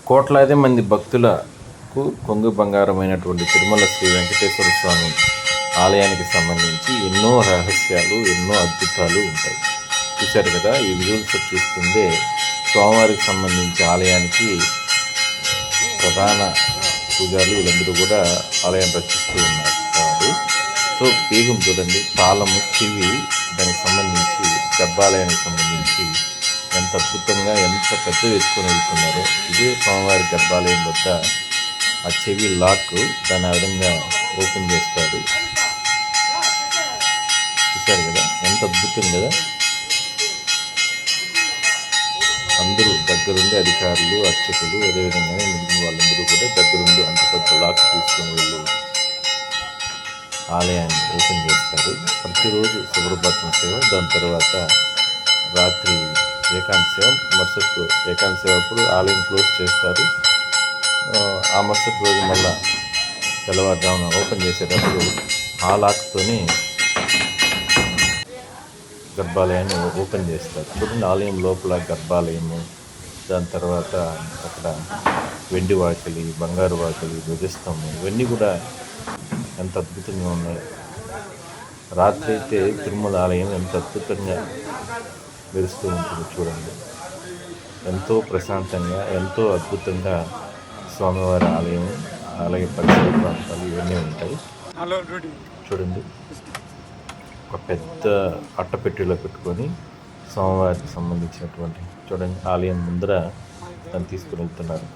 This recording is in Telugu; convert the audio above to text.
కోట్లాది మంది భక్తులకు కొంగు బంగారమైనటువంటి తిరుమల శ్రీ వెంకటేశ్వర స్వామి ఆలయానికి సంబంధించి ఎన్నో రహస్యాలు, ఎన్నో అద్భుతాలు ఉంటాయి. చూశారు కదా, ఈ విజువల్స్ చూస్తుందే స్వామివారికి సంబంధించి ఆలయానికి ప్రధాన పూజారులు వీళ్ళందరూ కూడా ఆలయం రచిస్తూ ఉన్నారు. సో బీగం చూడండి, తాళము, చెవి, దానికి సంబంధించి గర్భాలయానికి సంబంధించి ఎంత అద్భుతంగా ఎంత పెద్ద వేసుకొని వెళ్తున్నారో. ఇదే స్వామివారి గర్భాలయం వద్ద ఆ చెవి లాక్, దాని ఆ విధంగా ఓపెన్ చేస్తాడు. చూశారు కదా, ఎంత అద్భుతం కదా. అందరూ దగ్గరుండి, అధికారులు, అర్చకులు, అదేవిధంగానే మిగిలిన వాళ్ళందరూ కూడా దగ్గరుండి అంత పెద్ద లాక్ తీసుకొని వెళ్ళి ఆలయాన్ని ఓపెన్ చేస్తారు. ప్రతిరోజు సుప్రభాతం సేవ, దాని తర్వాత రాత్రి ఏకాంత సేవ, మరుసటి ఏకాంత సేవ అప్పుడు ఆలయం క్లోజ్ చేస్తారు. ఆ మరుసటి రోజు మళ్ళా తెల్లవారుజామున ఓపెన్ చేసేటప్పుడు ఆ లాక్తోనే గర్భాలయాన్ని ఓపెన్ చేస్తారు. చూడండి, ఆలయం లోపల గర్భాలయము, దాని తర్వాత అక్కడ వెండి వాకిలి, బంగారు వాకిలి, ధ్వజస్తంభం, ఇవన్నీ కూడా ఎంత అద్భుతంగా ఉన్నాయి. రాత్రి అయితే తిరుమల ఆలయం ఎంత అద్భుతంగా మెరుస్తూ ఉంటుంది చూడండి. ఎంతో ప్రశాంతంగా, ఎంతో అద్భుతంగా స్వామివారి ఆలయం, ఆలయ పరిసర ప్రాంతాలు ఇవన్నీ ఉంటాయి. చూడండి, ఒక పెద్ద అట్టపెట్టెలో పెట్టుకొని స్వామివారికి సంబంధించినటువంటి చూడండి ఆలయం ముందర దాన్ని తీసుకుని వెళ్తున్నారు.